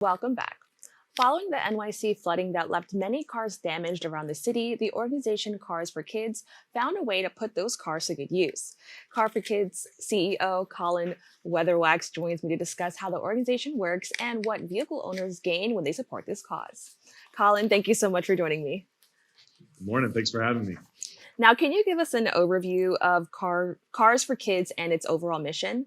Welcome back. Following the NYC flooding that left many cars damaged around the city, the organization Cars for Kids found a way to put those cars to good use. Car for Kids CEO Colin Weatherwax joins me to discuss how the organization works and what vehicle owners gain when they support this cause. Colin, thank you so much for joining me. Good morning. Thanks for having me. Now, can you give us an overview of Cars for Kids and its overall mission?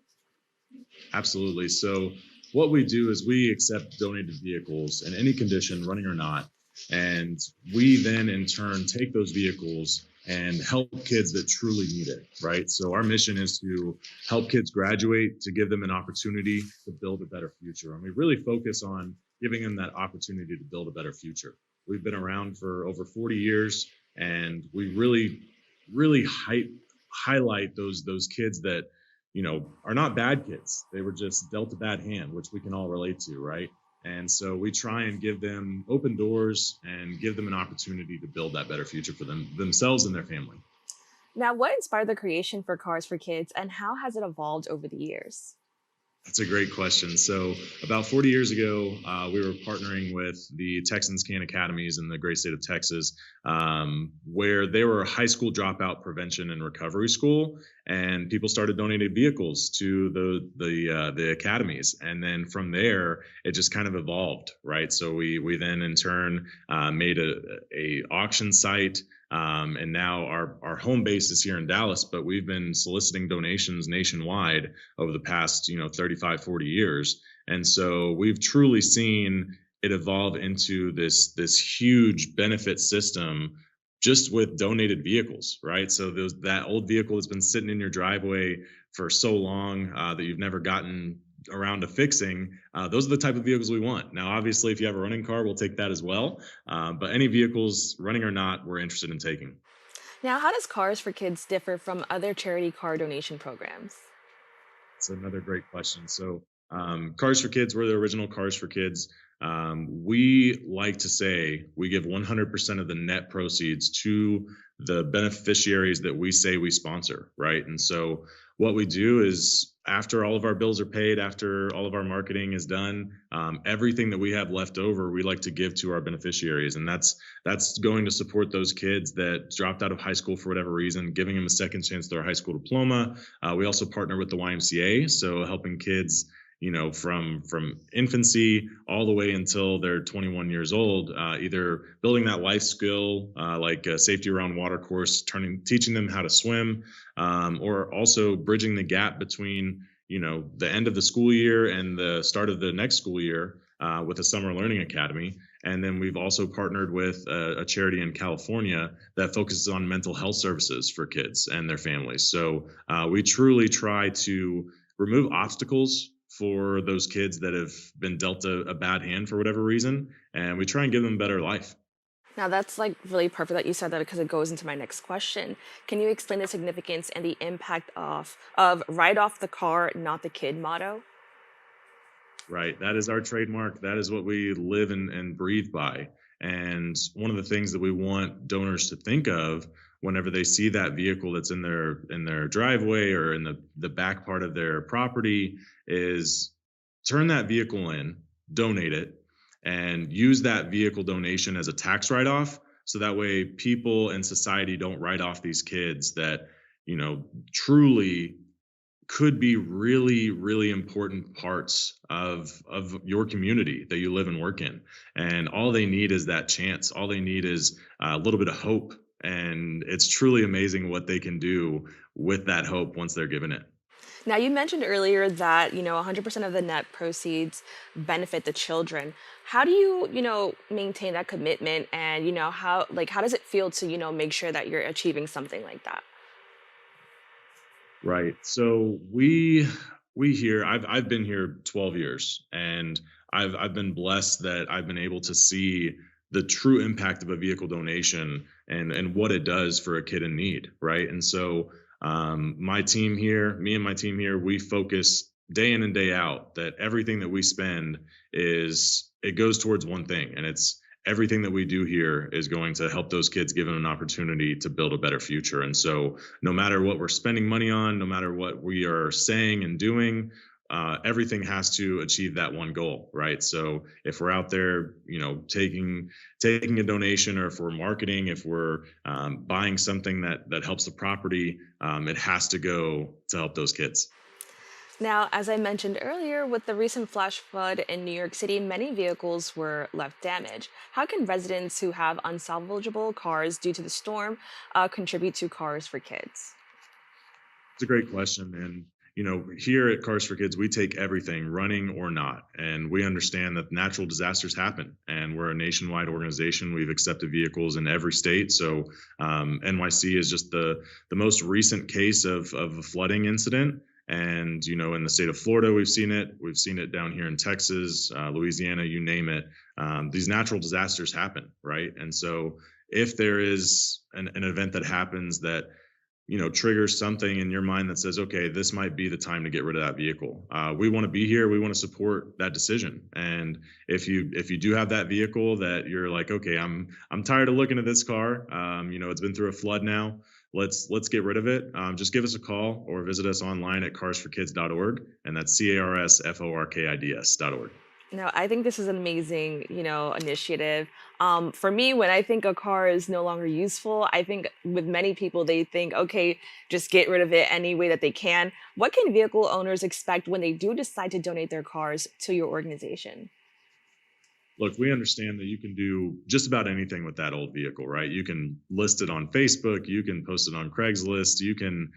Absolutely. So, what we do is we accept donated vehicles in any condition, running or not. And we then, in turn, take those vehicles and help kids that truly need it, right? So, our mission is to help kids graduate, to give them an opportunity to build a better future. And we really focus on giving them that opportunity to build a better future. We've been around for over 40 years, and we really highlight those kids that are not bad kids. They were just dealt a bad hand, which we can all relate to, right? And so we try and give them open doors and give them an opportunity to build that better future for themselves and their family. Now, what inspired the creation for Cars for Kids and how has it evolved over the years? That's a great question. So, about 40 years ago, we were partnering with the Texans Can Academies in the great state of Texas, where they were a high school dropout prevention and recovery school, and people started donating vehicles to the academies, and then from there, it just kind of evolved, right? So we then in turn made a auction site. And now our home base is here in Dallas, but we've been soliciting donations nationwide over the past 35, 40 years. And so we've truly seen it evolve into this huge benefit system just with donated vehicles, right? So that old vehicle that's been sitting in your driveway for so long that you've never gotten around to fixing, those are the type of vehicles we want. Now, obviously, if you have a running car, we'll take that as well. But any vehicles, running or not, we're interested in taking. Now, how does Cars for Kids differ from other charity car donation programs? It's another great question. So, Cars for Kids, we're the original Cars for Kids. We like to say we give 100% of the net proceeds to the beneficiaries that we say we sponsor, right? And so, what we do is after all of our bills are paid, after all of our marketing is done, everything that we have left over, we like to give to our beneficiaries, and that's going to support those kids that dropped out of high school for whatever reason, giving them a second chance to their high school diploma. We also partner with the YMCA, so helping kids from infancy all the way until they're 21 years old, either building that life skill, like a safety around water course, teaching them how to swim, or also bridging the gap between, the end of the school year and the start of the next school year, with a summer learning academy. And then we've also partnered with a charity in California that focuses on mental health services for kids and their families. So we truly try to remove obstacles for those kids that have been dealt a bad hand for whatever reason, and we try and give them a better life. Now, that's like really perfect that you said that because it goes into my next question. Can you explain the significance and the impact of right off the car, not the kid motto? Right. That is our trademark. That is what we live and breathe by. And one of the things that we want donors to think of whenever they see that vehicle that's in their driveway or in the back part of their property is turn that vehicle in, donate it, and use that vehicle donation as a tax write-off. So that way people and society don't write off these kids that, truly could be really, really important parts of your community that you live and work in. And all they need is that chance. All they need is a little bit of hope. And it's truly amazing what they can do with that hope once they're given it. Now, you mentioned earlier that, 100% of the net proceeds benefit the children. How do you, maintain that commitment and, how does it feel to, make sure that you're achieving something like that? Right. So we here I've been here 12 years, and I've been blessed that I've been able to see the true impact of a vehicle donation and what it does for a kid in need, right? And so me and my team here, we focus day in and day out that everything that we spend it goes towards one thing, and it's everything that we do here is going to help those kids give them an opportunity to build a better future. And so no matter what we're spending money on, no matter what we are saying and doing, everything has to achieve that one goal, right? So if we're out there, taking a donation, or if we're marketing, if we're buying something that helps the property, it has to go to help those kids. Now, as I mentioned earlier, with the recent flash flood in New York City, many vehicles were left damaged. How can residents who have unsalvageable cars due to the storm contribute to Cars for Kids? It's a great question. And, here at Cars for Kids, we take everything, running or not. And we understand that natural disasters happen. And we're a nationwide organization. We've accepted vehicles in every state. So NYC is just the most recent case of a flooding incident. And, in the state of Florida, we've seen it. We've seen it down here in Texas, Louisiana, you name it. These natural disasters happen, right? And so if there is an event that happens that triggers something in your mind that says, okay, this might be the time to get rid of that vehicle. We want to be here. We want to support that decision. And if you do have that vehicle that you're like, okay, I'm tired of looking at this car. It's been through a flood now. Let's get rid of it. Just give us a call or visit us online at carsforkids.org, and that's carsforkids.org. No, I think this is an amazing, initiative. For me, when I think a car is no longer useful, I think with many people, they think, okay, just get rid of it any way that they can. What can vehicle owners expect when they do decide to donate their cars to your organization? Look, we understand that you can do just about anything with that old vehicle, right? You can list it on Facebook, you can post it on Craigslist, you can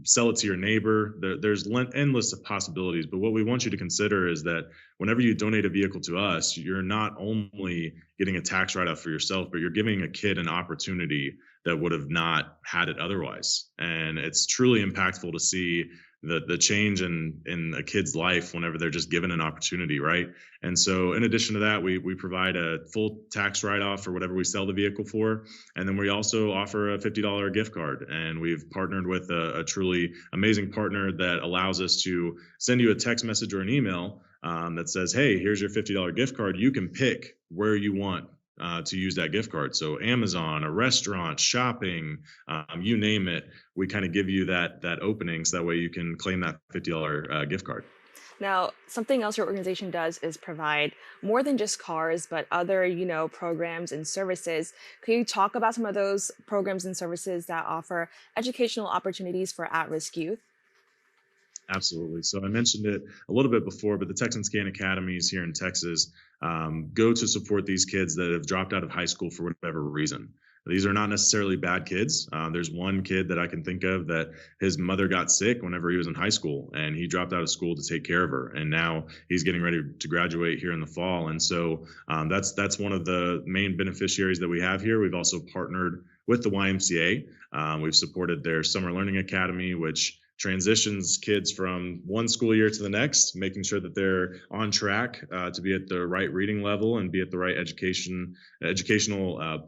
sell it to your neighbor. There's endless of possibilities. But what we want you to consider is that whenever you donate a vehicle to us, you're not only getting a tax write off for yourself, but you're giving a kid an opportunity that would have not had it otherwise. And it's truly impactful to see the change in a kid's life whenever they're just given an opportunity, right? And so, in addition to that, we provide a full tax write off for whatever we sell the vehicle for, and then we also offer a $50 gift card. And we've partnered with a truly amazing partner that allows us to send you a text message or an email that says, "Hey, here's your $50 gift card. You can pick where you want." To use that gift card. So Amazon, a restaurant, shopping, you name it, we kind of give you that opening so that way you can claim that $50 gift card. Now, something else your organization does is provide more than just cars, but other, programs and services. Can you talk about some of those programs and services that offer educational opportunities for at-risk youth? Absolutely. So I mentioned it a little bit before, but the Texan Scan Academies here in Texas go to support these kids that have dropped out of high school for whatever reason. These are not necessarily bad kids. There's one kid that I can think of that his mother got sick whenever he was in high school, and he dropped out of school to take care of her. And now he's getting ready to graduate here in the fall. And so that's one of the main beneficiaries that we have here. We've also partnered with the YMCA. We've supported their Summer Learning Academy, which transitions kids from one school year to the next, making sure that they're on track to be at the right reading level and be at the right educational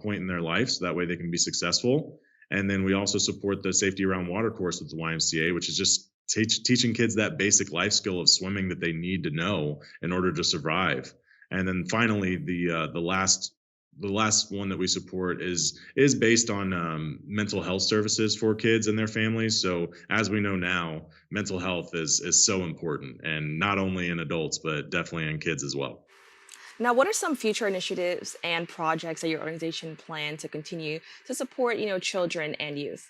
point in their life, so that way they can be successful. And then we also support the Safety Around Water course with the YMCA, which is just teaching kids that basic life skill of swimming that they need to know in order to survive. And then finally, the last one that we support is based on mental health services for kids and their families. So as we know now, mental health is so important, and not only in adults but definitely in kids as well. Now, what are some future initiatives and projects that your organization plan to continue to support, children and youth?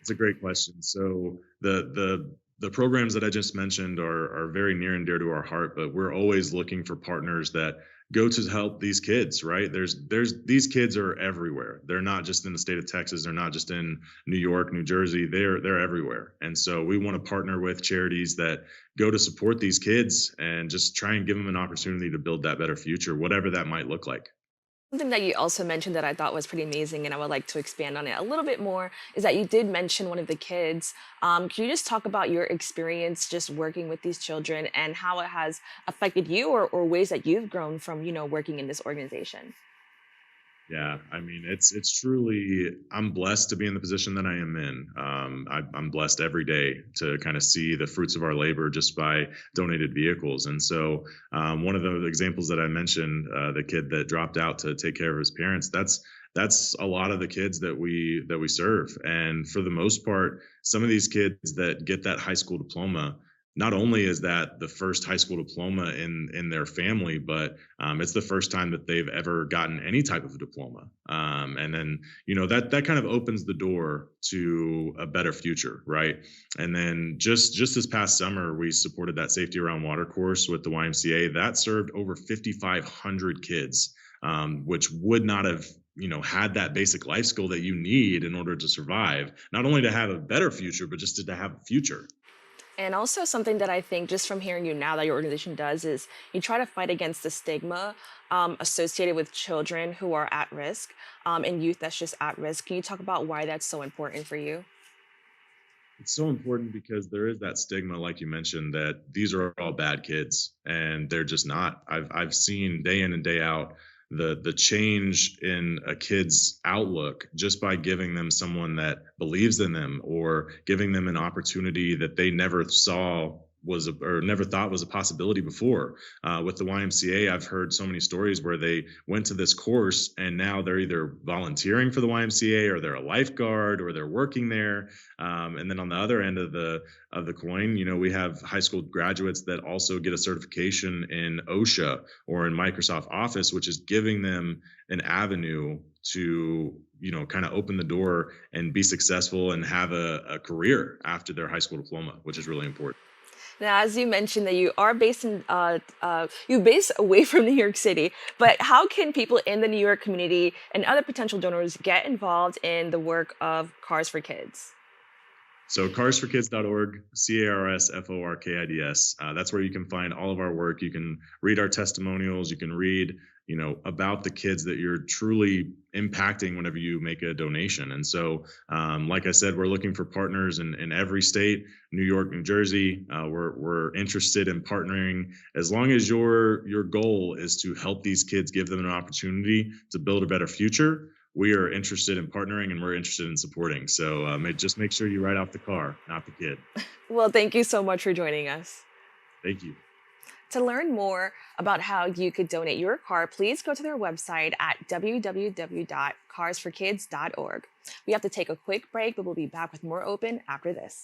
It's a great question. So the programs that I just mentioned are very near and dear to our heart, but we're always looking for partners that go to help these kids, right? There's these kids are everywhere. They're not just in the state of Texas, they're not just in New York, New Jersey, they're everywhere. And so we want to partner with charities that go to support these kids and just try and give them an opportunity to build that better future, whatever that might look like. Something that you also mentioned that I thought was pretty amazing, and I would like to expand on it a little bit more, is that you did mention one of the kids. Can you just talk about your experience just working with these children and how it has affected you, or ways that you've grown from, working in this organization? Yeah, I mean, it's truly. I'm blessed to be in the position that I am in. I'm blessed every day to kind of see the fruits of our labor just by donated vehicles. And so, one of the examples that I mentioned, the kid that dropped out to take care of his parents, that's a lot of the kids that we serve. And for the most part, some of these kids that get that high school diploma, not only is that the first high school diploma in their family, but it's the first time that they've ever gotten any type of a diploma. And then that kind of opens the door to a better future, right? And then just this past summer, we supported that safety around water course with the YMCA that served over 5,500 kids, which would not have had that basic life skill that you need in order to survive, not only to have a better future, but just to have a future. And also, something that I think just from hearing you now that your organization does is you try to fight against the stigma associated with children who are at risk and youth that's just at risk. Can you talk about why that's so important for you? It's so important because there is that stigma, like you mentioned, that these are all bad kids, and they're just not. I've seen day in and day out the change in a kid's outlook just by giving them someone that believes in them, or giving them an opportunity that they never saw or never thought was a possibility before. With the YMCA, I've heard so many stories where they went to this course and now they're either volunteering for the YMCA, or they're a lifeguard, or they're working there. And then on the other end of the coin, we have high school graduates that also get a certification in OSHA or in Microsoft Office, which is giving them an avenue to kind of open the door and be successful and have a career after their high school diploma, which is really important. Now, as you mentioned that you are based you base away from New York City, but how can people in the New York community and other potential donors get involved in the work of Cars for Kids? So carsforkids.org, carsforkids. That's where you can find all of our work. You can read our testimonials. You can read, about the kids that you're truly impacting whenever you make a donation. And so, like I said, we're looking for partners in every state, New York, New Jersey. We're interested in partnering as long as your goal is to help these kids, give them an opportunity to build a better future. We are interested in partnering, and we're interested in supporting. So just make sure you write off the car, not the kid. Well, thank you so much for joining us. Thank you. To learn more about how you could donate your car, please go to their website at www.carsforkids.org. We have to take a quick break, but we'll be back with more open after this.